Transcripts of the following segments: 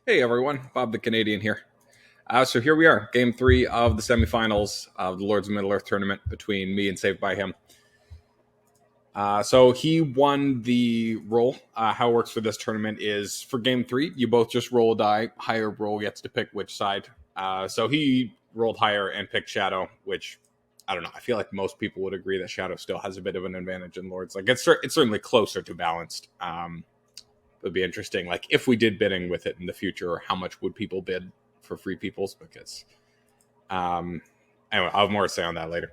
Hey everyone, Bob the Canadian here. So here we are, game 3 of the semifinals of the Lords of Middle-earth tournament between me and Saved by Him. So he won the roll. How it works for this tournament is for game 3, you both just roll a die. Higher roll gets to pick which side. So he rolled higher and picked Shadow, which I don't know. I feel like most people would agree that Shadow still has a bit of an advantage in Lords. Like it's certainly closer to balanced. It would be interesting, like if we did bidding with it in the future, how much would people bid for Free Peoples? Because anyway, I'll have more to say on that later.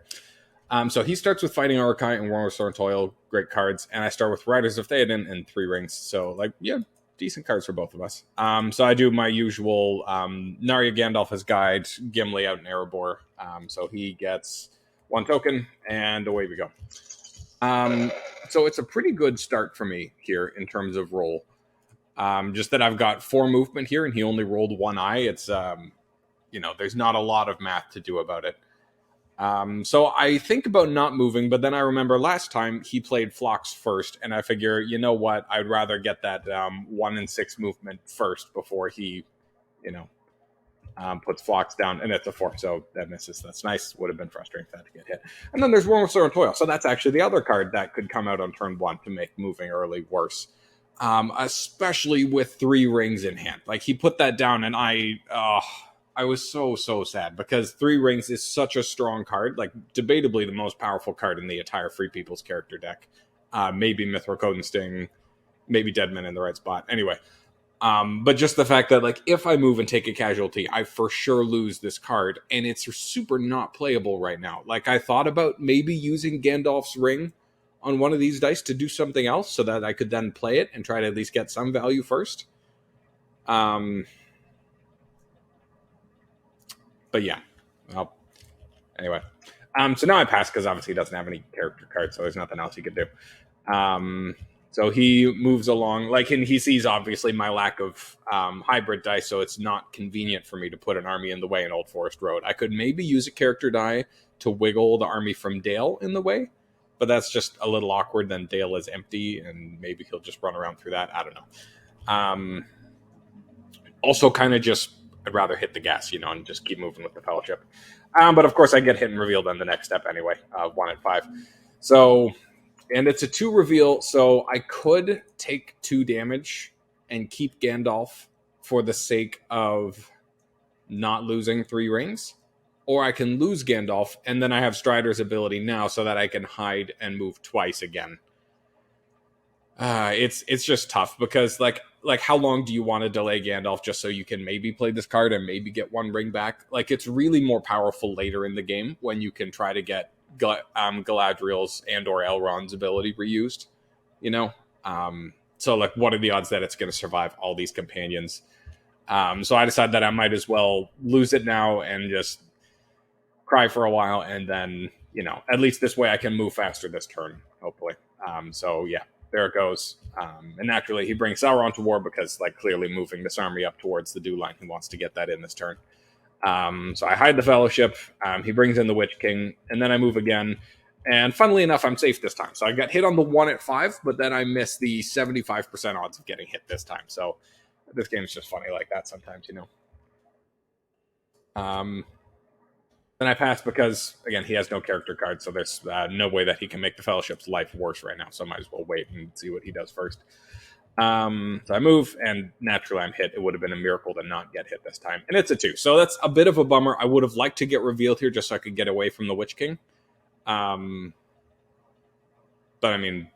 So he starts with Fighting Urukai and War of Sword and Toil, great cards, and I start with Riders of Theoden and 3 Rings. So like, yeah, decent cards for both of us. So I do my usual Narya Gandalf guide, Gimli out in Erebor. So he gets 1 token, and away we go. So it's a pretty good start for me here in terms of roll. Just that I've got 4 movement here, and he only rolled 1 eye. It's there's not a lot of math to do about it. So I think about not moving, but then I remember last time he played Phlox first, and I figure, you know what, I'd rather get that 1 and 6 movement first before he, puts Phlox down, and it's a 4, so that misses. That's nice. Would have been frustrating for that to get hit. And then there's War of Sword and Toil, so that's actually the other card that could come out on turn 1 to make moving early worse. Especially with 3 rings in hand. Like he put that down, and I was so sad because 3 rings is such a strong card, like debatably the most powerful card in the entire Free People's character deck. Maybe Mithril Code and Sting, maybe Deadman in the right spot. Anyway, but just the fact that like if I move and take a casualty, I for sure lose this card, and it's super not playable right now. Like I thought about maybe using Gandalf's ring on one of these dice to do something else so that I could then play it and try to at least get some value first. But yeah. Well, anyway. So now I pass because obviously he doesn't have any character cards, so there's nothing else he could do. So he moves along, like, and he sees obviously my lack of hybrid dice, so it's not convenient for me to put an army in the way in Old Forest Road. I could maybe use a character die to wiggle the army from Dale in the way, but that's just a little awkward. Then Dale is empty, and maybe he'll just run around through that. I don't know. Also, kind of just, I'd rather hit the gas, and just keep moving with the Fellowship. But of course, I get hit and revealed on the next step anyway, 1 at 5. So, and it's a 2 reveal, so I could take 2 damage and keep Gandalf for the sake of not losing 3 rings. Or I can lose Gandalf, and then I have Strider's ability now so that I can hide and move twice again. It's just tough because like how long do you want to delay Gandalf just so you can maybe play this card and maybe get 1 ring back? Like it's really more powerful later in the game when you can try to get Galadriel's and or Elrond's ability reused. So like what are the odds that it's going to survive all these companions? So I decided that I might as well lose it now and just cry for a while, and then at least this way I can move faster this turn, hopefully. So yeah, there it goes. And naturally he brings Sauron to war because like clearly moving this army up towards the dew line, he wants to get that in this turn. So I hide the Fellowship. He brings in the Witch King, and then I move again. And funnily enough, I'm safe this time. So I got hit on the 1 at 5, but then I missed the 75% odds of getting hit this time. So this game is just funny like that sometimes, Then I pass because, again, he has no character card, so there's no way that he can make the Fellowship's life worse right now, so I might as well wait and see what he does first. So I move, and naturally I'm hit. It would have been a miracle to not get hit this time. And it's a 2, so that's a bit of a bummer. I would have liked to get revealed here just so I could get away from the Witch King. But I mean,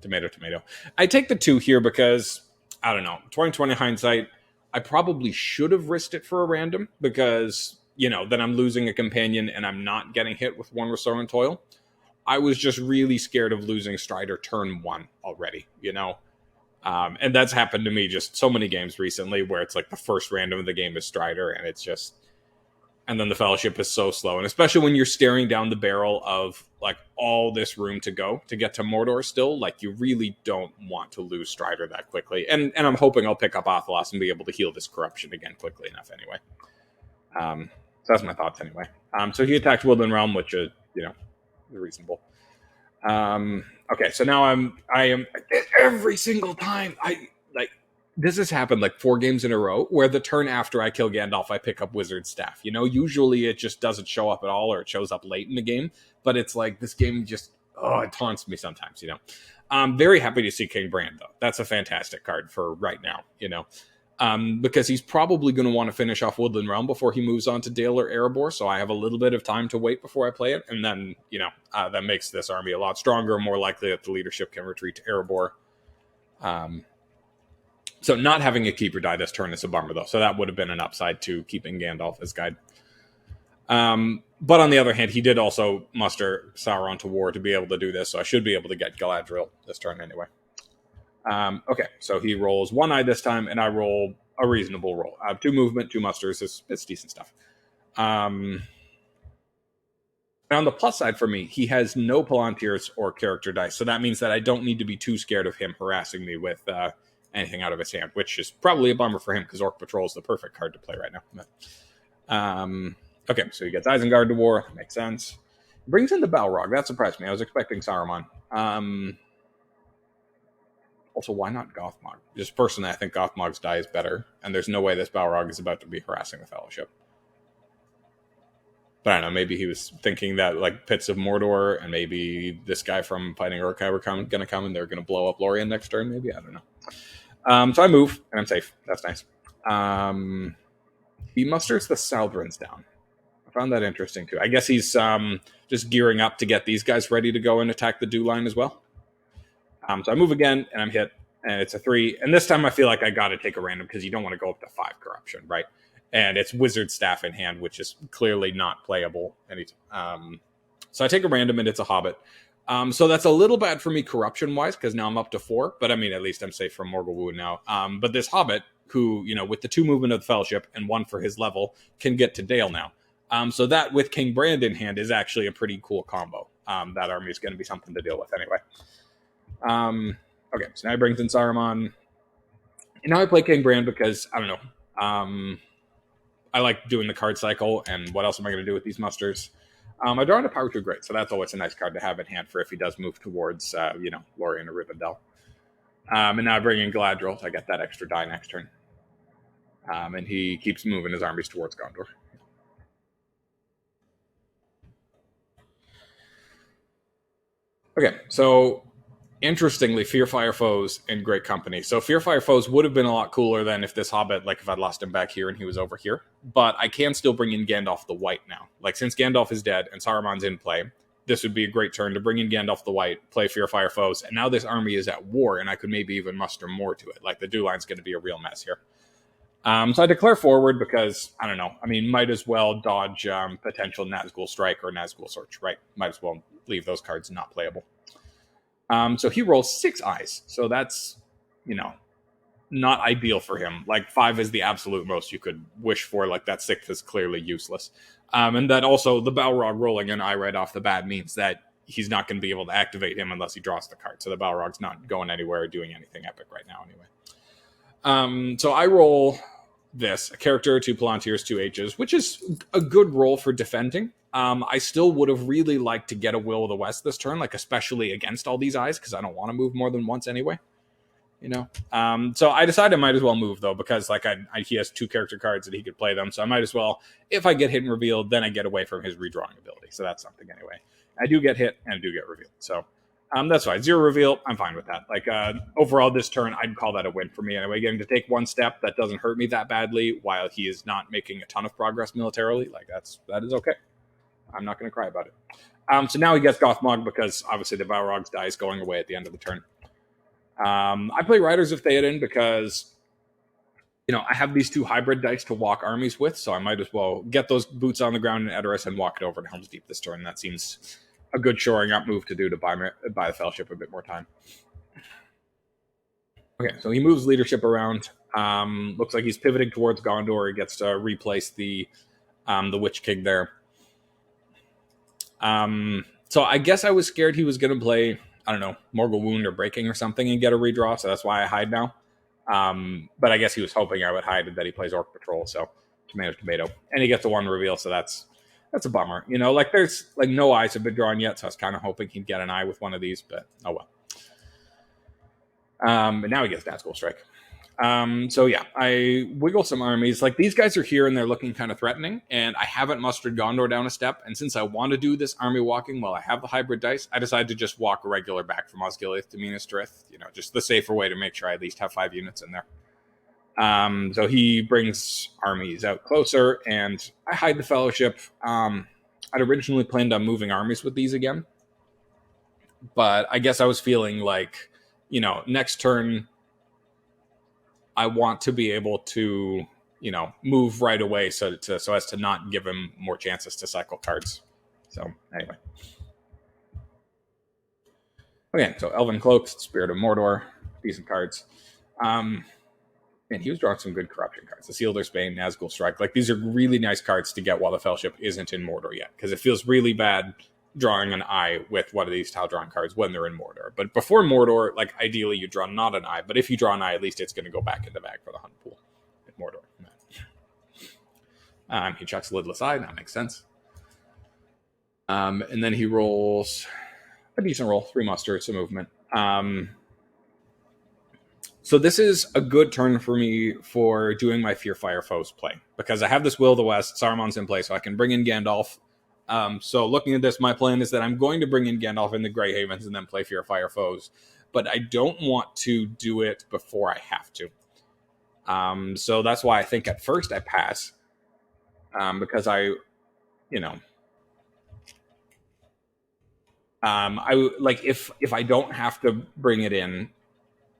tomato. I take the 2 here because, I don't know, 2020 hindsight, I probably should have risked it for a random because then I'm losing a companion and I'm not getting hit with 1 Restore and Toil. I was just really scared of losing Strider turn 1 already, and that's happened to me just so many games recently where it's like the first random of the game is Strider, and it's just, and then the Fellowship is so slow. And especially when you're staring down the barrel of like all this room to go to get to Mordor still, like you really don't want to lose Strider that quickly. And I'm hoping I'll pick up Athelas and be able to heal this corruption again quickly enough anyway. So that's my thoughts anyway. So he attacks Woodland Realm, which is, reasonable. Okay, so now I am every single time this has happened like 4 games in a row where the turn after I kill Gandalf, I pick up Wizard Staff. You know, usually it just doesn't show up at all, or it shows up late in the game. But it's like this game just, it taunts me sometimes, you know. I'm very happy to see King Brand, though. That's a fantastic card for right now, you know. Because he's probably going to want to finish off Woodland Realm before he moves on to Dale or Erebor, so I have a little bit of time to wait before I play it, and then, you know, that makes this army a lot stronger and more likely that the leadership can retreat to Erebor. So not having a keeper die this turn is a bummer, though, so that would have been an upside to keeping Gandalf as guide. But on the other hand, he did also muster Sauron to war to be able to do this, so I should be able to get Galadriel this turn anyway. Okay, so he rolls 1 eye this time, and I roll a reasonable roll. I have 2 movement, 2 musters. It's decent stuff. And on the plus side for me, he has no Palantirs or character dice, so that means that I don't need to be too scared of him harassing me with anything out of his hand, which is probably a bummer for him because Orc Patrol is the perfect card to play right now. Okay, so he gets Isengard to war. That makes sense. Brings in the Balrog. That surprised me. I was expecting Saruman. Also, why not Gothmog? Just personally, I think Gothmog's die is better, and there's no way this Balrog is about to be harassing the Fellowship. But I don't know, maybe he was thinking that, like, Pits of Mordor, and maybe this guy from Fighting Uruk-hai were going to come, and they're going to blow up Lorien next turn, maybe? I don't know. So I move, and I'm safe. That's nice. He musters the Southrons down. I found that interesting, too. I guess he's just gearing up to get these guys ready to go and attack the Dew Line as well. So I move again, and I'm hit, and it's a 3. And this time I feel like I got to take a random because you don't want to go up to 5 corruption, right? And it's Wizard Staff in hand, which is clearly not playable. So I take a random, and it's a Hobbit. So that's a little bad for me corruption-wise because now I'm up to 4. But I mean, at least I'm safe from Morgul Wound now. But this Hobbit, who, you know, with the 2 movement of the Fellowship and 1 for his level, can get to Dale now. So that with King Brand in hand is actually a pretty cool combo. That army is going to be something to deal with anyway. Okay, so now he brings in Saruman. And now I play King Brand because, I don't know, I like doing the card cycle, and what else am I going to do with these musters? I draw into Power 2 Great, so that's always a nice card to have in hand for if he does move towards, you know, Lorien or Rivendell. And now I bring in Galadriel, so I get that extra die next turn. And he keeps moving his armies towards Gondor. Okay, so interestingly, Fearfire Foes in great company. So Fearfire Foes would have been a lot cooler than if this Hobbit, like if I'd lost him back here and he was over here. But I can still bring in Gandalf the White now. Like, since Gandalf is dead and Saruman's in play, this would be a great turn to bring in Gandalf the White, play Fearfire Foes, and now this army is at war, and I could maybe even muster more to it. Like, the Dew Line's going to be a real mess here. So I declare forward because, I don't know, I mean, might as well dodge potential Nazgul Strike or Nazgul Search, right? Might as well leave those cards not playable. So he rolls 6 eyes. So that's, you know, not ideal for him. Like, 5 is the absolute most you could wish for. Like, that 6th is clearly useless. And that also, the Balrog rolling an eye right off the bat means that he's not going to be able to activate him unless he draws the card. So the Balrog's not going anywhere or doing anything epic right now anyway. So I roll this, a character, 2 Palantirs, 2 H's, which is a good roll for defending. I still would have really liked to get a Will of the West this turn, like especially against all these eyes, because I don't want to move more than once anyway. You know, so I decided I might as well move though, because like he has 2 character cards that he could play them, so I might as well. If I get hit and revealed, then I get away from his redrawing ability. So that's something anyway. I do get hit and I do get revealed, so that's fine. 0 reveal, I'm fine with that. Like overall, this turn, I'd call that a win for me anyway. Getting to take 1 step that doesn't hurt me that badly, while he is not making a ton of progress militarily, like that is okay. I'm not going to cry about it. So now he gets Gothmog because obviously the Balrog's die is going away at the end of the turn. I play Riders of Theoden because, you know, I have these 2 hybrid dice to walk armies with, so I might as well get those boots on the ground in Edoras and walk it over to Helm's Deep this turn. That seems a good shoring up move to do to buy the Fellowship a bit more time. Okay, so he moves leadership around. Looks like he's pivoting towards Gondor. He gets to replace the Witch King there. So I guess I was scared he was going to play, I don't know, Morgul Wound or Breaking or something and get a redraw, so that's why I hide now. But I guess he was hoping I would hide and that he plays Orc Patrol, so tomato. And he gets a 1 reveal, so that's a bummer. You know, like there's like no eyes have been drawn yet, so I was kind of hoping he'd get an eye with one of these, but oh well. And now he gets Nazgul Strike. So yeah, I wiggle some armies. Like these guys are here and they're looking kind of threatening, and I haven't mustered Gondor down a step. And since I want to do this army walking while I have the hybrid dice, I decided to just walk a regular back from Osgiliath to Minas Tirith. Just the safer way to make sure I at least have 5 units in there. So he brings armies out closer, and I hide the Fellowship. I'd originally planned on moving armies with these again, but I guess I was feeling like, next turn I want to be able to, move right away so as to not give him more chances to cycle cards. So anyway. Okay, so Elven Cloaks, Spirit of Mordor, decent cards. And he was drawing some good corruption cards. The Sealer's Bane, Nazgul Strike. Like, these are really nice cards to get while the Fellowship isn't in Mordor yet, because it feels really bad drawing an eye with one of these tile drawing cards when they're in Mordor. But before Mordor, like, ideally you draw not an eye, but if you draw an eye, at least it's going to go back in the bag for the hunt pool in Mordor. He chucks Lidless Eye, that makes sense. And then he rolls a decent roll, 3 muster, some movement. So this is a good turn for me for doing my Fear Fire Foes play, because I have this Will of the West, Saruman's in play, so I can bring in Gandalf. So looking at this, my plan is that I'm going to bring in Gandalf in the Grey Havens and then play Fear Fire Foes, but I don't want to do it before I have to. So that's why I think at first I pass, because I like if I don't have to bring it in,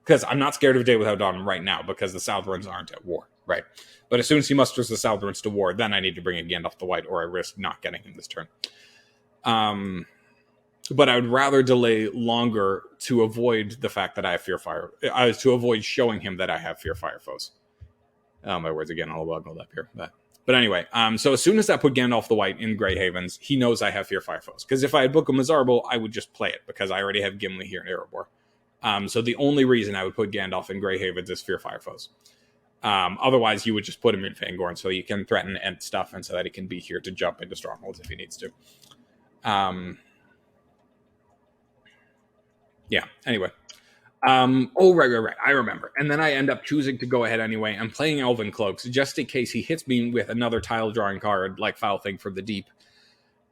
because I'm not scared of Day Without Dawn right now because the Southrons aren't at war, right? But as soon as he musters the Southrons to war, then I need to bring in Gandalf the White, or I risk not getting him this turn. But I would rather delay longer to avoid the fact that I have Fear Fire, to avoid showing him that I have Fear Fire Foes. Oh, my words again, all boggled up here. But anyway, so as soon as I put Gandalf the White in Grey Havens, he knows I have Fear Fire Foes. Because if I had Book of Mizarble, I would just play it, because I already have Gimli here in Erebor. So the only reason I would put Gandalf in Grey Havens is Fear Fire Foes. Otherwise, you would just put him in Fangorn so you can threaten and stuff, and so that he can be here to jump into strongholds if he needs to. Yeah, anyway. Right. I remember. And then I end up choosing to go ahead anyway. I'm playing Elven Cloaks just in case he hits me with another tile drawing card like Foul Thing from the Deep,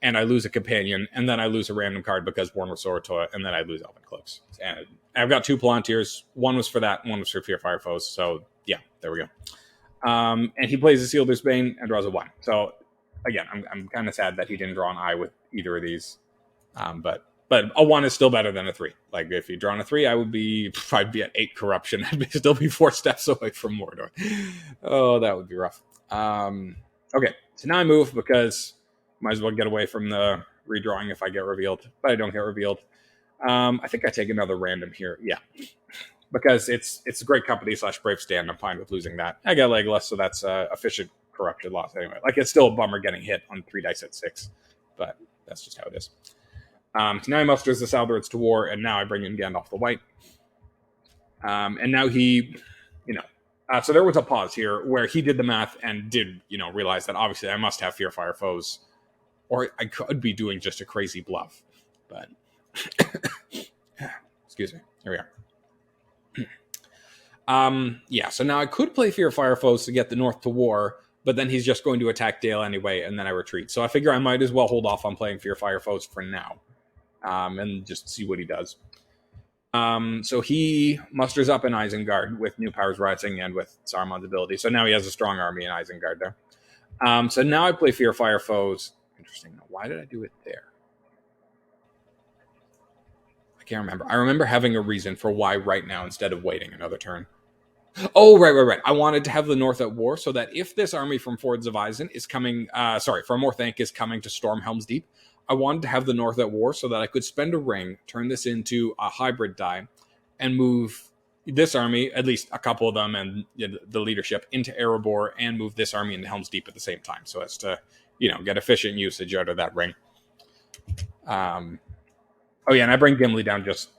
and I lose a companion, and then I lose a random card because Worn with Soratoa, and then I lose Elven Cloaks. And I've got 2 Palantirs. One was for that, one was for Fear Fire Foes. So, yeah, there we go. And he plays the Sealer's Bane and draws a 1. So, again, I'm kind of sad that he didn't draw an eye with either of these. But a 1 is still better than a 3. Like, if he'd drawn a 3, I'd be at 8 corruption. I'd still be 4 steps away from Mordor. Oh, that would be rough. Okay, so now I move because might as well get away from the redrawing if I get revealed, but I don't get revealed. I think I take another random here. Yeah, because it's a great company / brave stand. I'm fine with losing that. I got Legolas, so that's efficient corrupted loss anyway. Like, it's still a bummer getting hit on 3 dice at 6, but that's just how it is. So now he musters the Southrons to war, and now I bring in Gandalf the White. And now he, so there was a pause here where he did the math and did, realize that obviously I must have Fear Fire Foes, or I could be doing just a crazy bluff. But, excuse me, here we are. Yeah, so now I could play Fear Fire Foes to get the North to war, but then he's just going to attack Dale anyway, and then I retreat. So I figure I might as well hold off on playing Fear Fire Foes for now, and just see what he does. So he musters up in Isengard with New Powers Rising and with Saruman's ability. So now he has a strong army in Isengard there. So now I play Fear Fire Foes. Interesting. Why did I do it there? I can't remember. I remember having a reason for why right now instead of waiting another turn. Oh, right. I wanted to have the North at war so that if this army from Fords of Isen is coming, from Morthanc is coming to storm Helm's Deep, I wanted to have the North at war so that I could spend a ring, turn this into a hybrid die, and move this army, at least a couple of them and the leadership, into Erebor, and move this army into Helm's Deep at the same time, so as to, get efficient usage out of that ring. Oh yeah, and I bring Gimli down just,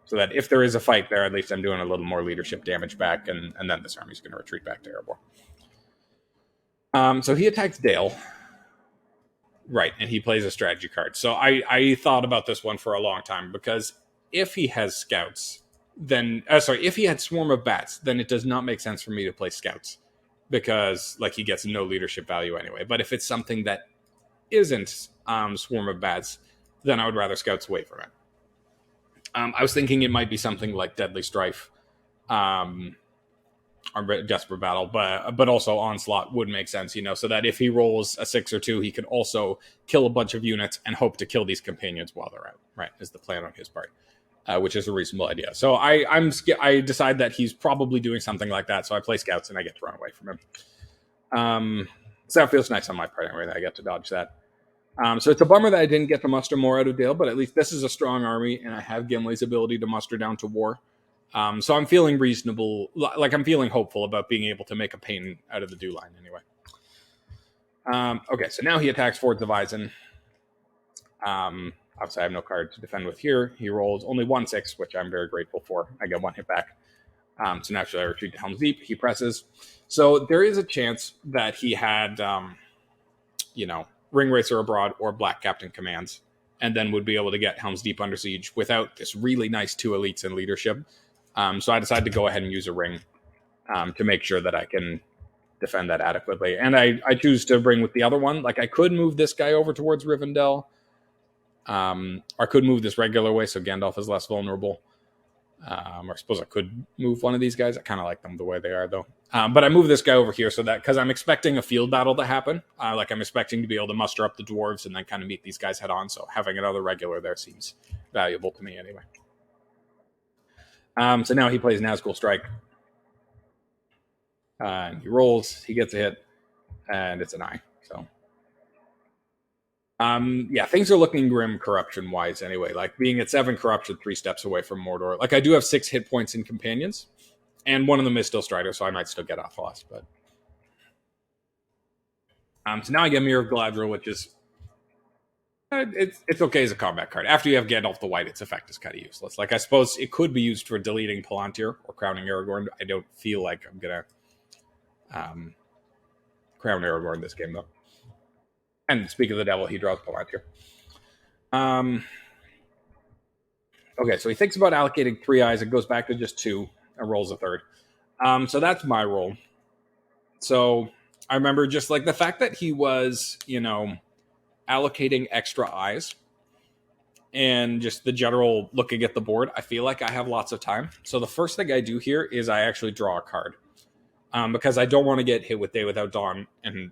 so that if there is a fight there, at least I'm doing a little more leadership damage back, and then this army's going to retreat back to Erebor. So he attacks Dale. Right, and he plays a strategy card. So I thought about this one for a long time, because if he has scouts, then if he had Swarm of Bats, then it does not make sense for me to play Scouts because like he gets no leadership value anyway. But if it's something that isn't Swarm of Bats, then I would rather Scouts away from it. I was thinking it might be something like Deadly Strife, or Desperate Battle, but also Onslaught would make sense, so that if he rolls a 6 or 2, he could also kill a bunch of units and hope to kill these companions while they're out. Right, is the plan on his part, which is a reasonable idea. So I decide that he's probably doing something like that. So I play Scouts and I get to run away from him. So that feels nice on my part anyway. That I get to dodge that. So it's a bummer that I didn't get to muster more out of Dale, but at least this is a strong army, and I have Gimli's ability to muster down to war. So I'm feeling reasonable, like I'm feeling hopeful about being able to make a pain out of the dew line anyway. Okay, so now he attacks Fords of Eisen. Obviously, I have no card to defend with here. He rolls only 1/6, which I'm very grateful for. I get 1 hit back. So naturally, I retreat to Helm's Deep. He presses. So there is a chance that he had, Ring Racer Abroad or Black Captain commands, and then would be able to get Helm's Deep under siege without this really nice 2 elites in leadership. So I decided to go ahead and use a ring to make sure that I can defend that adequately. And I choose to bring with the other one. Like I could move this guy over towards Rivendell. Or I could move this regular way so Gandalf is less vulnerable. Or I suppose I could move one of these guys. I kind of like them the way they are, though. But I move this guy over here so that because I'm expecting a field battle to happen. Like I'm expecting to be able to muster up the dwarves and then kind of meet these guys head on. So having another regular there seems valuable to me anyway. So now he plays Nazgul Strike. And he rolls. He gets a hit. And it's an eye. So things are looking grim corruption-wise anyway. Like, being at 7 corruption, 3 steps away from Mordor. Like, I do have 6 hit points in Companions, and one of them is still Strider, so I might still get off loss, but... so now I get Mirror of Galadriel, which is... It's okay as a combat card. After you have Gandalf the White, its effect is kind of useless. Like, I suppose it could be used for deleting Palantir or crowning Aragorn. I don't feel like I'm gonna crown Aragorn this game, though. And speak of the devil, he draws Palantir. Okay, so he thinks about allocating 3 eyes. It goes back to just 2 and rolls a 3rd. So that's my roll. So I remember just like the fact that he was, allocating extra eyes and just the general looking at the board. I feel like I have lots of time. So the first thing I do here is I actually draw a card because I don't want to get hit with Day Without Dawn and...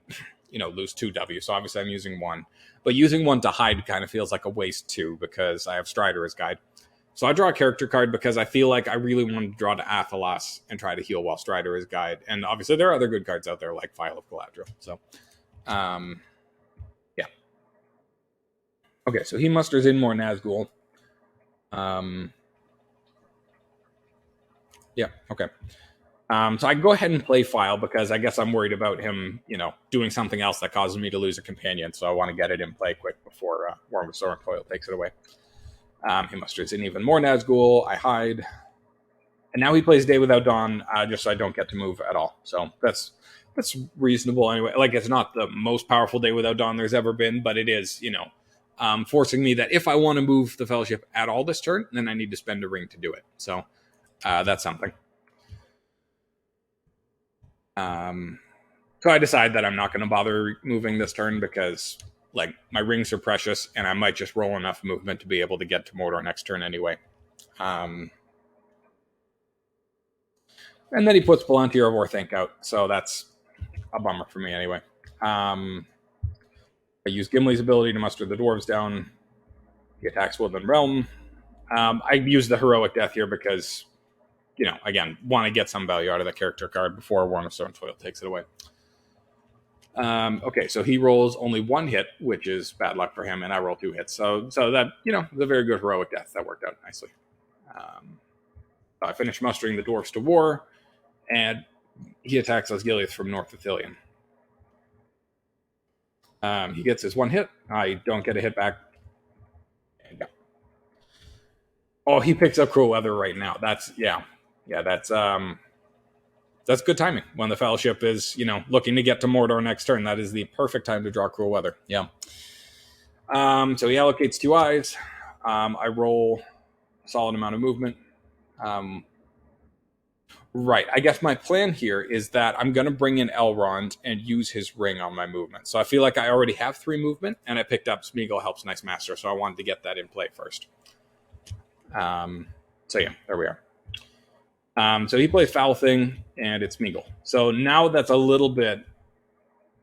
lose 2 W. So obviously I'm using 1. But using 1 to hide kind of feels like a waste too, because I have Strider as guide. So I draw a character card because I feel like I really want to draw to Athelas and try to heal while Strider is guide. And obviously there are other good cards out there like Vial of Galadriel. So, yeah. Okay, so he musters in more Nazgul. Yeah, okay. So I can go ahead and play File because I guess I'm worried about him, doing something else that causes me to lose a companion. So I want to get it in play quick before Worm of Sword and Toil takes it away. He musters in even more Nazgul. I hide. And now he plays Day Without Dawn just so I don't get to move at all. So that's reasonable anyway. Like, it's not the most powerful Day Without Dawn there's ever been, but it is, forcing me that if I want to move the Fellowship at all this turn, then I need to spend a ring to do it. So that's something. So I decide that I'm not going to bother moving this turn because, like, my rings are precious and I might just roll enough movement to be able to get to Mordor next turn anyway. And then he puts Palantir of Orthanc out, so that's a bummer for me anyway. I use Gimli's ability to muster the dwarves down. He attacks Woodland Realm. I use the Heroic Death here because... again, want to get some value out of the character card before Worm of Sword and Toil takes it away. Okay, so he rolls only 1 hit, which is bad luck for him, and I roll 2 hits. So that, is a very good Heroic Death. That worked out nicely. So I finish mustering the dwarves to war, and he attacks Osgiliath from North Ithilien. He gets his 1 hit. I don't get a hit back. And yeah. Oh, he picks up Cruel Weather right now. That's good timing. When the Fellowship is, looking to get to Mordor next turn, that is the perfect time to draw Cruel Weather. Yeah. So he allocates 2 eyes. I roll a solid amount of movement. Right. I guess my plan here is that I'm going to bring in Elrond and use his ring on my movement. So I feel like I already have 3 movement, and I picked up Smeagol Helps Nice Master, so I wanted to get that in play first. So yeah, there we are. So he plays Foul Thing, and it's Smeagol. So now that's a little bit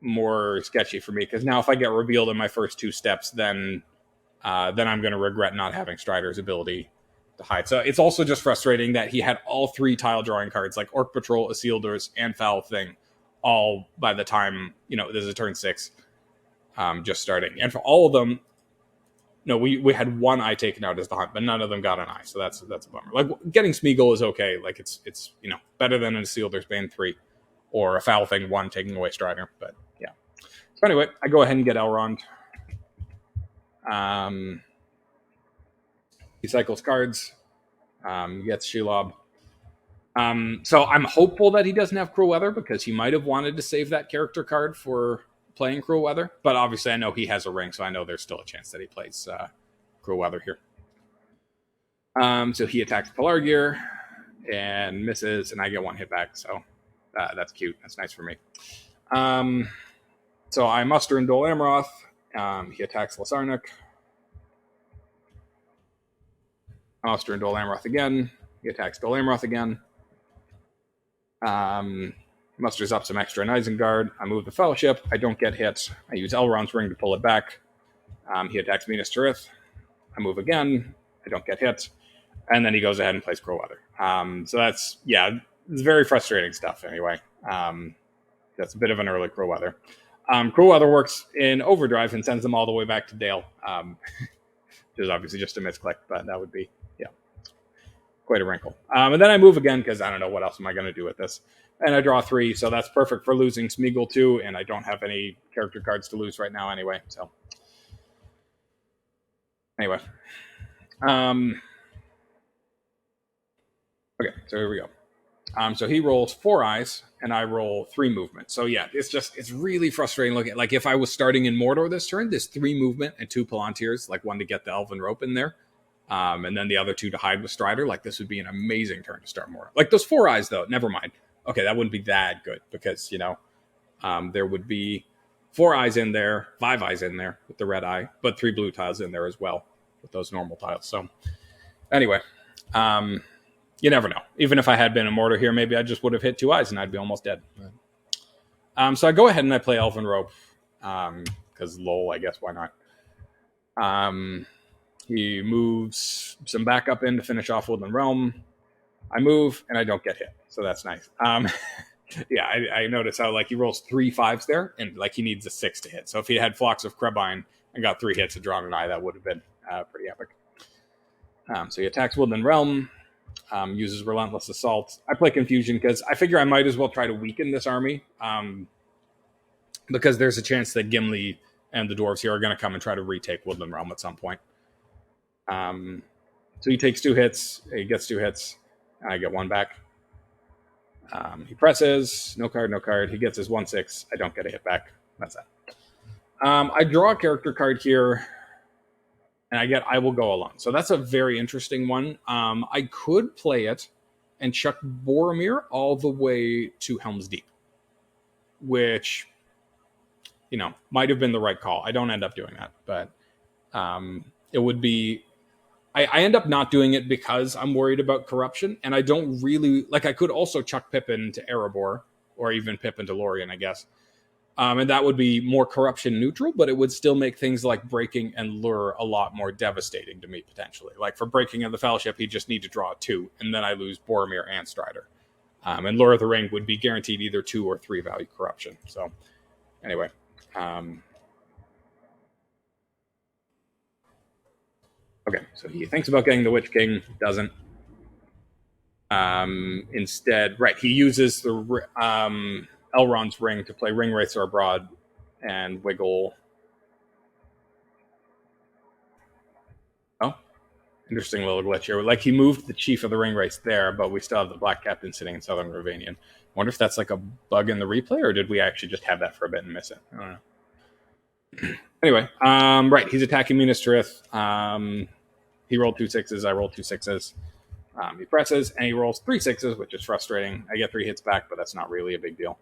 more sketchy for me, because now if I get revealed in my first 2 steps, then I'm going to regret not having Strider's ability to hide. So it's also just frustrating that he had all 3 tile drawing cards, like Orc Patrol, Isildur's, and Foul Thing, all by the time, this is turn 6, just starting. And for all of them, no, we had 1 eye taken out as the hunt, but none of them got an eye, so that's a bummer. Like, getting Smeagol is okay. Like, it's better than an Isildur's Bane 3, or a Foul Thing 1 taking away Strider, but yeah. So anyway, I go ahead and get Elrond. He cycles cards. Gets Shelob. So I'm hopeful that he doesn't have Cruel Weather, because he might have wanted to save that character card for playing Cruel Weather. But obviously I know he has a ring, so I know there's still a chance that he plays Cruel Weather here. So he attacks Pelargir and misses, and I get 1 hit back. So that's cute. That's nice for me. So I muster in Dol Amroth. He attacks Lasarnik. Muster in Dol Amroth again. He attacks Dol Amroth again. Musters up some extra in Isengard. I move the Fellowship. I don't get hit. I use Elrond's Ring to pull it back. He attacks Minas Tirith. I move again. I don't get hit. And then he goes ahead and plays Cruel Weather. So that's, it's very frustrating stuff anyway. That's a bit of an early Cruel Weather. Cruel Weather works in Overdrive and sends them all the way back to Dale. Which is obviously just a misclick, but that would be, quite a wrinkle. And then I move again, because I don't know what else am I going to do with this. And I draw 3, so that's perfect for losing Smeagol too, and I don't have any character cards to lose right now anyway. So anyway. Okay, so here we go. So he rolls 4 eyes, and I roll 3 movement. So yeah, it's really frustrating looking. Like, if I was starting in Mordor this turn, there's 3 movement and 2 Palantirs, like 1 to get the Elven Rope in there. And then the other 2 to hide with Strider. Like, this would be an amazing turn to start Mordor. Like, those 4 eyes, though, never mind. Okay, that wouldn't be that good, because, there would be 4 eyes in there, 5 eyes in there with the red eye, but 3 blue tiles in there as well with those normal tiles. So anyway, you never know. Even if I had been a Mordor here, maybe I just would have hit 2 eyes and I'd be almost dead. So I go ahead and I play Elven Rope, because lol, I guess, why not? He moves some backup in to finish off Woodland Realm. I move, and I don't get hit, so that's nice. I notice how, like, he rolls 3 5s there, and, like, he needs a 6 to hit. So if he had Flocks of Krebine and got 3 hits and drawn an eye, that would have been pretty epic. So he attacks Woodland Realm, uses Relentless Assault. I play Confusion, because I figure I might as well try to weaken this army, because there's a chance that Gimli and the dwarves here are going to come and try to retake Woodland Realm at some point. So he takes 2 hits. He gets 2 hits. I get 1 back. He presses. No card. He gets his 1/6. I don't get a hit back. That's that. I draw a character card here, and I get I Will Go Alone. So that's a very interesting one. I could play it and chuck Boromir all the way to Helm's Deep, which, might have been the right call. I don't end up doing that, but it would be... I end up not doing it because I'm worried about corruption, and I don't really... Like, I could also chuck Pippin to Erebor, or even Pippin to Lorien, I guess. And that would be more corruption neutral, but it would still make things like Breaking and Lure a lot more devastating to me, potentially. Like, for Breaking of the Fellowship, he'd just need to draw 2, and then I lose Boromir and Strider. And Lure of the Ring would be guaranteed either 2 or 3 value corruption. So, anyway... Okay, so he thinks about getting the Witch King, doesn't. Instead, right, he uses the Elrond's Ring to play Ring Wraiths Are Abroad and wiggle. Oh, interesting little glitch here. Like, he moved the Chief of the Ring Wraiths there, but we still have the Black Captain sitting in Southern Ravanian. I wonder if that's like a bug in the replay, or did we actually just have that for a bit and miss it? I don't know. Anyway, right, he's attacking Minas Tirith. He rolled 2 6s. I rolled 2 6s. He presses and he rolls 3 6s, which is frustrating. I get 3 hits back, but that's not really a big deal.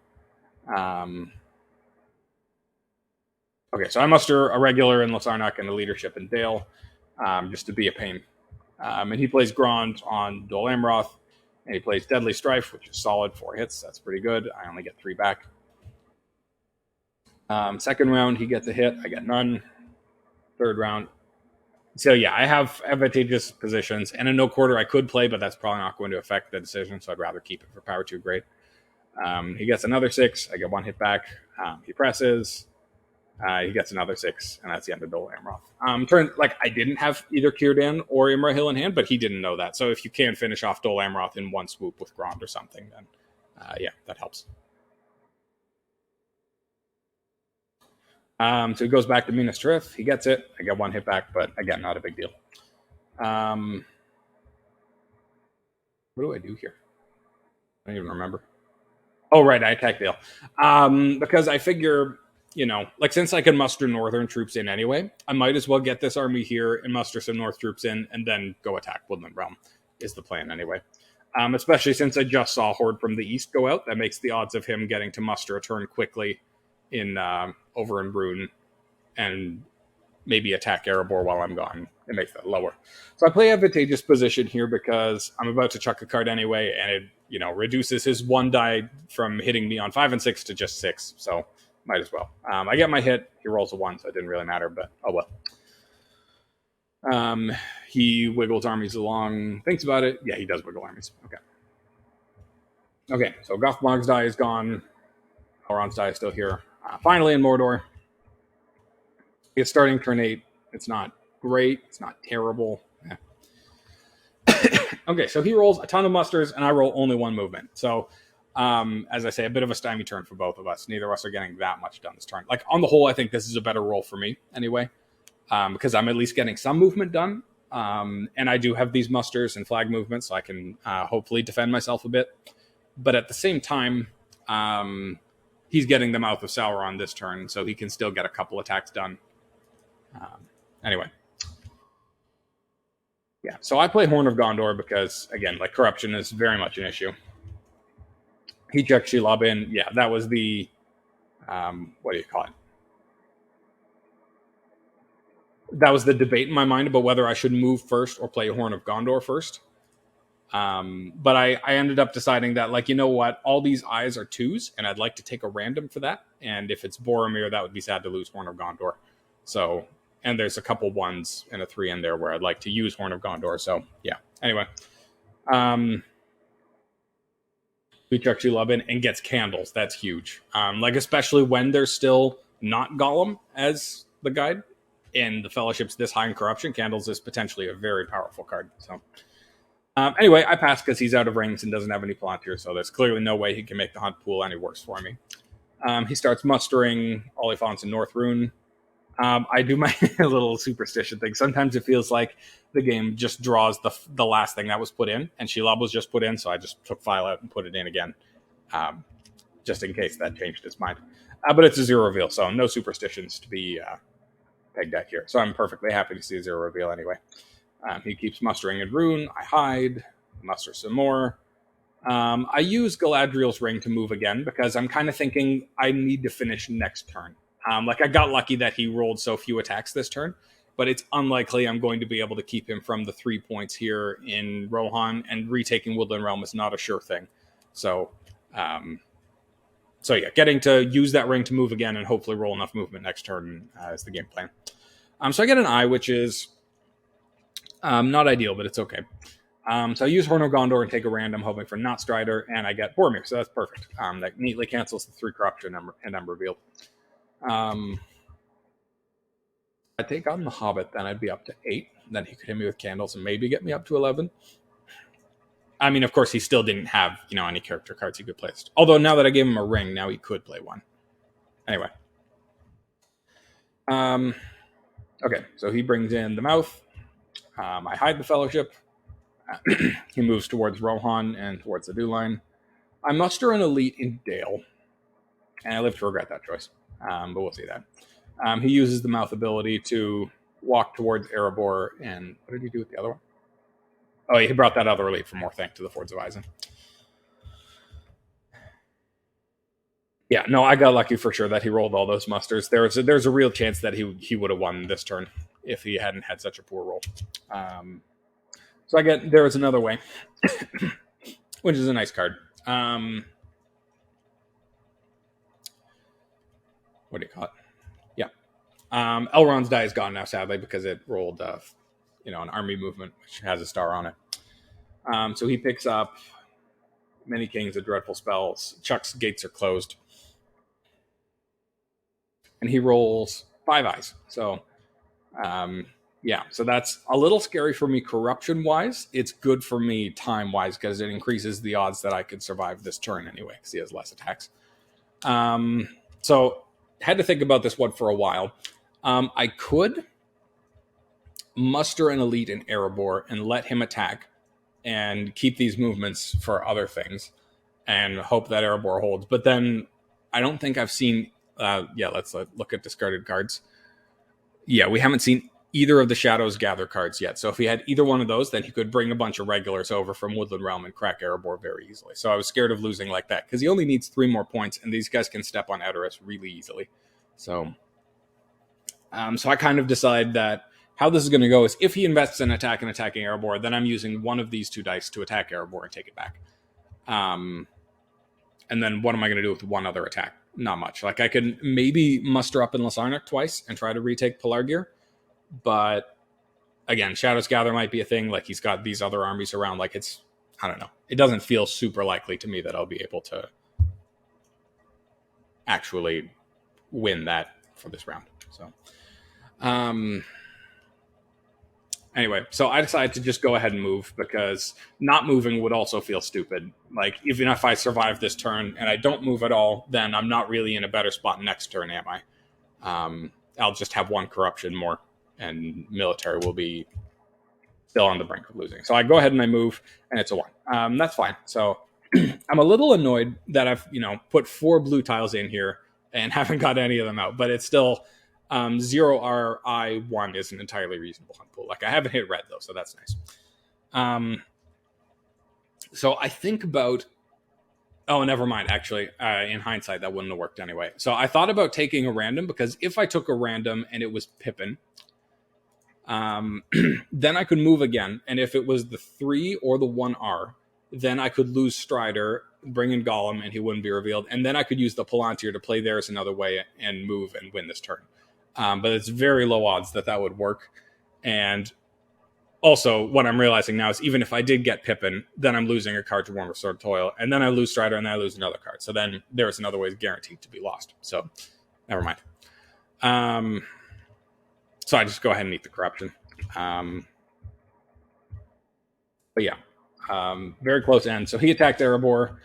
Okay, so I muster a regular in Lasarnak and a leadership in Dale, just to be a pain. And he plays Grond on Dol Amroth, and he plays Deadly Strife, which is solid, 4 hits. That's pretty good. I only get 3 back. Second round, he gets a hit. I get none. Third round. So yeah, I have advantageous positions, and a no quarter I could play, but that's probably not going to affect the decision, so I'd rather keep it for power 2 great. He gets another 6. I get 1 hit back. He presses. He gets another 6, and that's the end of Dol Amroth. I didn't have either Círdan or Imrahil in hand, but he didn't know that. So if you can finish off Dol Amroth in one swoop with Grond or something, then yeah, that helps. So he goes back to Minas Tirith. He gets it. I get 1 hit back, but again, not a big deal. What do I do here? I don't even remember. Oh, right, I attack Dale. Because I figure, since I can muster northern troops in anyway, I might as well get this army here and muster some north troops in and then go attack Woodland Realm, is the plan anyway. Especially since I just saw Horde from the east go out. That makes the odds of him getting to muster a turn quickly over in Brune and maybe attack Erebor while I'm gone. It makes that lower. So I play advantageous position here because I'm about to chuck a card anyway, and it reduces his 1 die from hitting me on 5 and 6 to just 6. So might as well. I get my hit. He rolls a 1, so it didn't really matter, but oh well. He wiggles armies along, thinks about it. Yeah, he does wiggle armies. Okay, so Gothmog's die is gone. Elrond's die is still here. Finally in Mordor. It's starting turn 8. It's not great. It's not terrible. Okay, so he rolls a ton of musters, and I roll only 1 movement. So, as I say, a bit of a stymie turn for both of us. Neither of us are getting that much done this turn. On the whole, I think this is a better roll for me, anyway, because I'm at least getting some movement done. And I do have these musters and flag movements, so I can hopefully defend myself a bit. But at the same time, he's getting the Mouth of Sauron this turn, so he can still get a couple attacks done. Anyway. Yeah, so I play Horn of Gondor because, again, corruption is very much an issue. He checks Shelob in. Yeah, that was the, what do you call it? That was the debate in my mind about whether I should move first or play Horn of Gondor first. But I ended up deciding that, you know what? All these eyes are 2s, and I'd like to take a random for that. And if it's Boromir, that would be sad to lose Horn of Gondor. So, and there's a couple 1s and a 3 in there where I'd like to use Horn of Gondor. So, yeah. Anyway. We chuck Shelob in and gets candles. That's huge. Especially when there's still not Gollum as the guide. And the Fellowship's this high in corruption. Candles is potentially a very powerful card. So, anyway, I pass because he's out of rings and doesn't have any Palantir, so there's clearly no way he can make the hunt pool any worse for me. He starts mustering Oliphaunts and North Rune. I do my little superstition thing. Sometimes it feels like the game just draws the last thing that was put in, and Shelob was just put in, so I just took file out and put it in again, just in case that changed his mind. But it's a 0 reveal, so no superstitions to be pegged at here. So I'm perfectly happy to see a 0 reveal anyway. He keeps mustering in Rune. I hide, muster some more. I use Galadriel's Ring to move again because I'm kind of thinking I need to finish next turn. I got lucky that he rolled so few attacks this turn, but it's unlikely I'm going to be able to keep him from the 3 points here in Rohan, and retaking Woodland Realm is not a sure thing. So yeah, getting to use that ring to move again and hopefully roll enough movement next turn is the game plan. So I get an eye, which is not ideal, but it's okay. So I use Horn of Gondor and take a random, hoping for not Strider, and I get Boromir, so that's perfect. That neatly cancels the 3 corruption and I'm revealed. I take on the Hobbit, then I'd be up to 8. Then he could hit me with candles and maybe get me up to 11. I mean, of course, he still didn't have, any character cards he could play. Although now that I gave him a ring, now he could play one. Anyway. Okay, so he brings in the Mouth. I hide the Fellowship. He moves towards Rohan and towards the Dew Line. I muster an elite in Dale. And I live to regret that choice. But we'll see that. He uses the Mouth ability to walk towards Erebor. And what did he do with the other one? Oh, he brought that other elite for more thanks to the Fords of Eisen. Yeah, no, I got lucky for sure that he rolled all those musters. There's a real chance that he would have won this turn if he hadn't had such a poor roll. So there is another way, which is a nice card. What do you call it? Yeah. Elrond's die is gone now, sadly, because it rolled, an army movement, which has a star on it. So he picks up Many Kings of Dreadful Spells. Chuck's gates are closed. And he rolls 5 eyes. So, so that's a little scary for me corruption-wise. It's good for me time-wise because it increases the odds that I could survive this turn anyway because he has less attacks. So had to think about this one for a while. I could muster an elite in Erebor and let him attack and keep these movements for other things and hope that Erebor holds. But then I don't think I've seen... let's look at discarded cards. Yeah, we haven't seen either of the Shadows Gather cards yet. So if he had either one of those, then he could bring a bunch of regulars over from Woodland Realm and crack Erebor very easily. So I was scared of losing like that because he only needs 3 more points, and these guys can step on Edoras really easily. So I kind of decide that how this is going to go is if he invests in attack and attacking Erebor, then I'm using one of these 2 dice to attack Erebor and take it back. And then what am I going to do with one other attack? Not much. Like I could maybe muster up in Lasarnik twice and try to retake Pelargir. But again, Shadows Gather might be a thing. Like he's got these other armies around. Like I don't know. It doesn't feel super likely to me that I'll be able to actually win that for this round. So, anyway, so I decided to just go ahead and move because not moving would also feel stupid. Like, even if I survive this turn and I don't move at all, then I'm not really in a better spot next turn, am I? I'll just have 1 corruption more, and military will be still on the brink of losing. So I go ahead and I move, and it's a 1. That's fine. So I'm a little annoyed that I've, put 4 blue tiles in here and haven't got any of them out, but it's still... 0RI1 is an entirely reasonable hunt pool. Like I haven't hit red though, so that's nice. So I think about... Oh, never mind. Actually, in hindsight, that wouldn't have worked anyway. So I thought about taking a random because if I took a random and it was Pippin, then I could move again. And if it was the 3 or the 1R, then I could lose Strider, bring in Gollum, and he wouldn't be revealed. And then I could use the Palantir to play theirs another way and move and win this turn. But it's very low odds that would work. And also, what I'm realizing now is even if I did get Pippin, then I'm losing a card to Warm Restored Toil, and then I lose Strider, and then I lose another card. So then there's another way guaranteed to be lost. So, never mind. So I just go ahead and eat the corruption. But yeah, very close end. So he attacked Erebor,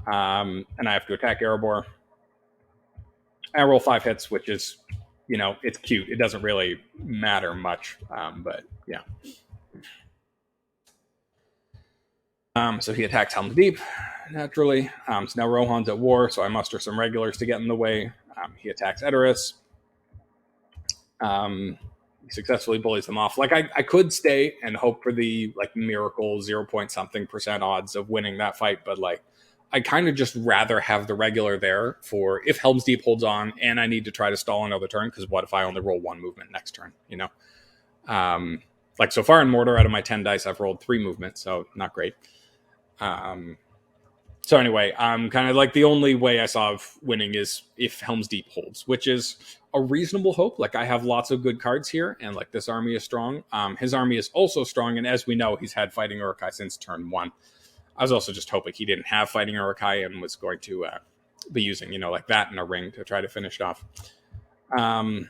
and I have to attack Erebor. I roll 5 hits, which is... it's cute. It doesn't really matter much, but yeah. So he attacks Helm's Deep, naturally. So now Rohan's at war, so I muster some regulars to get in the way. He attacks Edoras. He successfully bullies them off. Like, I could stay and hope for the, miracle 0.something% odds of winning that fight, but, I kind of just rather have the regular there for if Helm's Deep holds on and I need to try to stall another turn, because what if I only roll 1 movement next turn, so far in Mordor, out of my 10 dice, I've rolled 3 movements, so not great. So anyway, kind of the only way I saw of winning is if Helm's Deep holds, which is a reasonable hope. I have lots of good cards here, and this army is strong. His army is also strong, and as we know, he's had Fighting Uruk-hai since turn 1. I was also just hoping he didn't have Fighting Uruk-hai and was going to be using, that in a ring to try to finish it off. I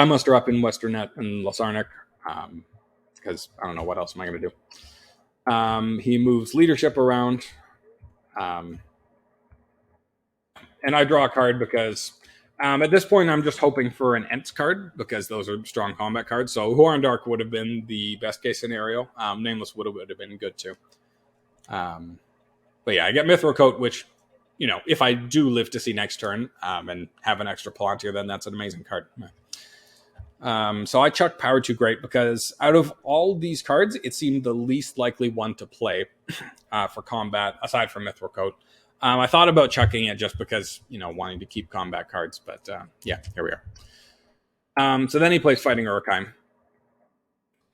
muster up in Westernet and Lasarnik because I don't know what else am I going to do. He moves leadership around. And I draw a card because at this point I'm just hoping for an Ents card because those are strong combat cards. So Huarn Dark would have been the best case scenario. Nameless would have been good too. But yeah, I get Mithril Coat, which, if I do live to see next turn and have an extra Palantir, then that's an amazing card. So I chucked Power 2 Great because out of all these cards, it seemed the least likely one to play for combat, aside from Mithril Coat. I thought about chucking it just because, wanting to keep combat cards, but yeah, here we are. So then he plays Fighting Urukheim.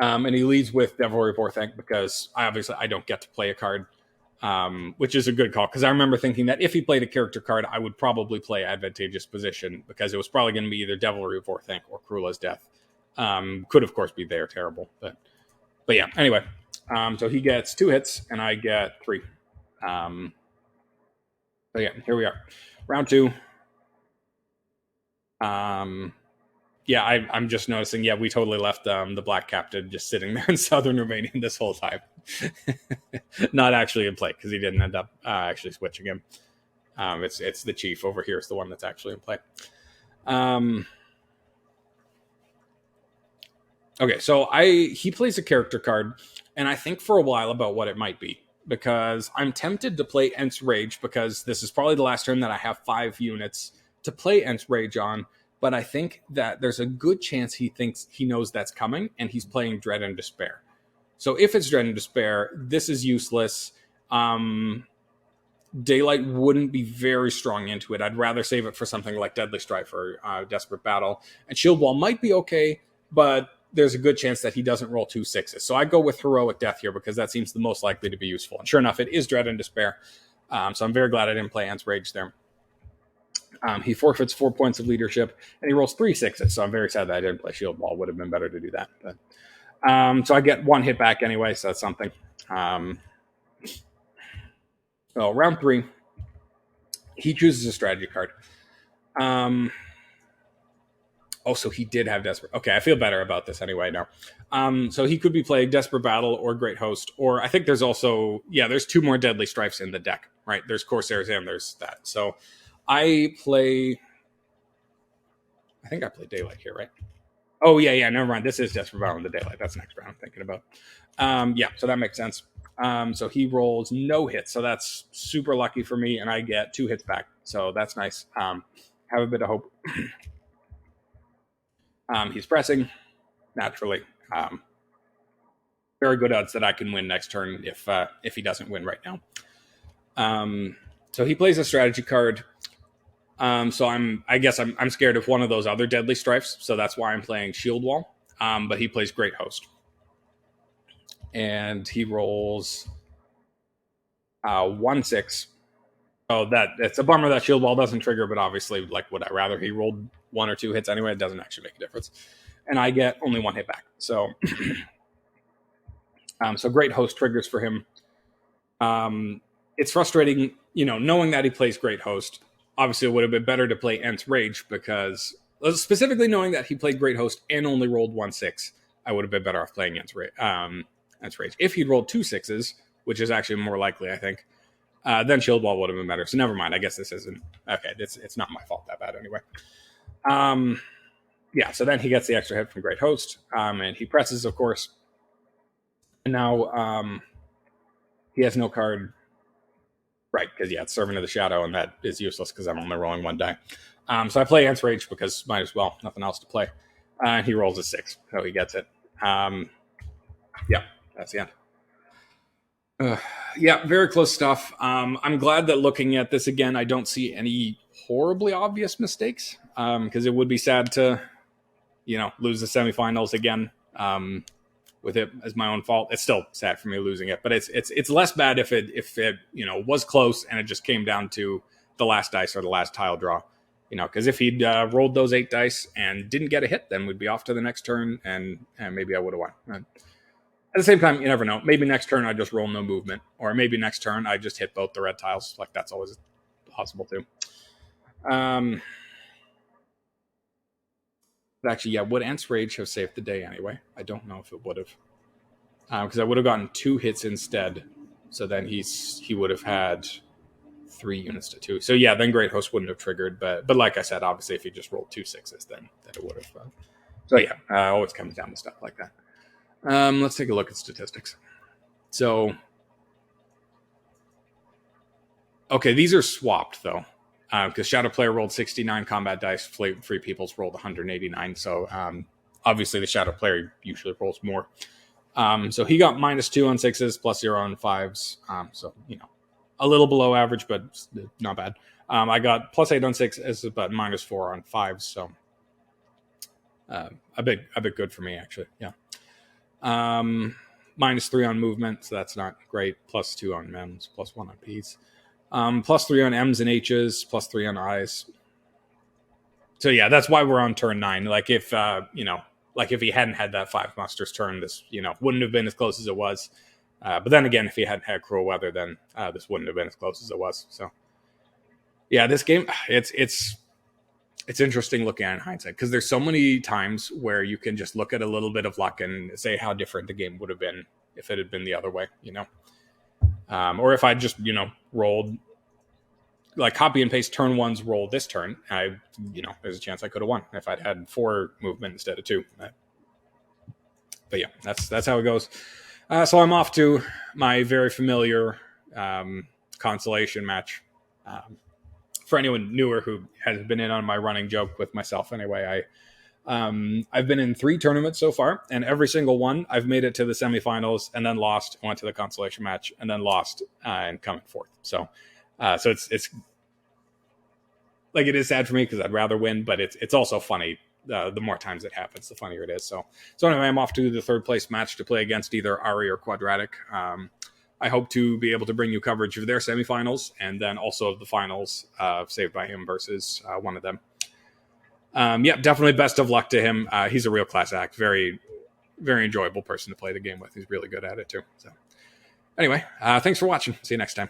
And he leads with Devilry Vorthank because I don't get to play a card, which is a good call. Because I remember thinking that if he played a character card, I would probably play Advantageous Position because it was probably going to be either Devilry Vorthank or Krula's Death. Could, of course, be They Are Terrible. But yeah, anyway. So he gets 2 hits, and I get 3. So yeah, here we are. Round 2. Yeah, I'm just noticing, yeah, we totally left the Black Captain just sitting there in Southern Romania this whole time. Not actually in play, because he didn't end up actually switching him. It's the Chief over here is the one that's actually in play. Okay, so he plays a character card, and I think for a while about what it might be, because I'm tempted to play Ents Rage, because this is probably the last turn that I have 5 units to play Ents Rage on, but I think that there's a good chance he thinks he knows that's coming, and he's playing Dread and Despair. So if it's Dread and Despair, this is useless. Daylight wouldn't be very strong into it. I'd rather save it for something like Deadly Strife or Desperate Battle. And Shield Wall might be okay, but there's a good chance that he doesn't roll 2 6s. So I go with Heroic Death here because that seems the most likely to be useful. And sure enough, it is Dread and Despair. So I'm very glad I didn't play Ents Rage there. He forfeits 4 points of leadership, and he rolls 3 6s. So I'm very sad that I didn't play Shield Wall. Would have been better to do that. But, so I get 1 hit back anyway, so that's something. So round 3, he chooses a strategy card. So he did have Desperate. Okay, I feel better about this anyway now. So he could be playing Desperate Battle or Great Host, or I think there's also, there's 2 more Deadly Strifes in the deck, right? There's Corsairs and there's that. So I think I play Daylight here, right? Oh, yeah, never mind. This is Desperate Battle in the Daylight. That's next round I'm thinking about. So that makes sense. So he rolls no hits. So that's super lucky for me, and I get 2 hits back. So that's nice. Have a bit of hope. He's pressing, naturally. Very good odds that I can win next turn if he doesn't win right now. So he plays a strategy card. So I'm scared of one of those other Deadly Strifes, so that's why I'm playing Shield Wall. But he plays Great Host. And he rolls 1 6. So it's a bummer that Shield Wall doesn't trigger, but obviously, would I rather he rolled 1 or 2 hits anyway? It doesn't actually make a difference. And I get only 1 hit back. So so Great Host triggers for him. It's frustrating, knowing that he plays Great Host. Obviously, it would have been better to play Ents Rage because, specifically knowing that he played Great Host and only rolled 1 6, I would have been better off playing Ents Rage. If he'd rolled 2 6s, which is actually more likely, I think, then Shield Wall would have been better. So never mind. I guess this isn't okay. It's not my fault that bad anyway. So then he gets the extra hit from Great Host, and he presses, of course. And now he has no card. Right, because it's Servant of the Shadow, and that is useless because I'm only rolling 1 die. So I play Ents Rage because might as well, nothing else to play. And he rolls a 6, so he gets it. That's the end. Very close stuff. I'm glad that looking at this again, I don't see any horribly obvious mistakes, because it would be sad to, lose the semifinals again. With it as my own fault. It's still sad for me losing it, but it's less bad if it was close and it just came down to the last dice or the last tile draw, because if he'd rolled those 8 dice and didn't get a hit, then we'd be off to the next turn and maybe I would have won. At the same time, you never know. Maybe next turn I just roll no movement, or maybe next turn I just hit both the red tiles. That's always possible too. But actually, would Ents Rage have saved the day anyway? I don't know if it would have. Because I would have gotten 2 hits instead. So then he would have had 3 units to 2. So then Great Host wouldn't have triggered. But like I said, obviously if he just rolled 2 6s, then it would have. Always comes down to stuff like that. Let's take a look at statistics. So, okay, these are swapped though. Because Shadow Player rolled 69 combat dice, Free Peoples rolled 189. So obviously the shadow player usually rolls more. So he got -2 on 6s, +0 on 5s. So, a little below average, but not bad. I got +8 on 6s, but -4 on 5s. So a bit good for me, actually. Yeah. -3 on movement, so that's not great. +2 on mems, +1 on Ps. +3 on M's and H's, +3 on I's. So yeah, that's why we're on turn 9. Like if if he hadn't had that 5 musters turn, this wouldn't have been as close as it was. But then again, if he hadn't had cruel weather, then this wouldn't have been as close as it was. So yeah, this game it's interesting looking at it in hindsight, because there's so many times where you can just look at a little bit of luck and say how different the game would have been if it had been the other way, or if I just rolled like copy and paste turn 1's roll this turn. There's a chance I could have won if I'd had 4 movement instead of 2. But yeah, that's how it goes. So I'm off to my very familiar consolation match. For anyone newer who has been in on my running joke with myself, anyway, I've been in 3 tournaments so far, and every single one I've made it to the semifinals and then lost, went to the consolation match and then lost and coming fourth. So it's like, it is sad for me because I'd rather win, but it's also funny. The more times it happens, the funnier it is. So anyway, I'm off to the 3rd place match to play against either Ari or Quadratic. I hope to be able to bring you coverage of their semifinals and then also of the finals, Saved by Him versus one of them. Definitely best of luck to him. He's a real class act. Very, very enjoyable person to play the game with. He's really good at it too. So anyway, thanks for watching. See you next time.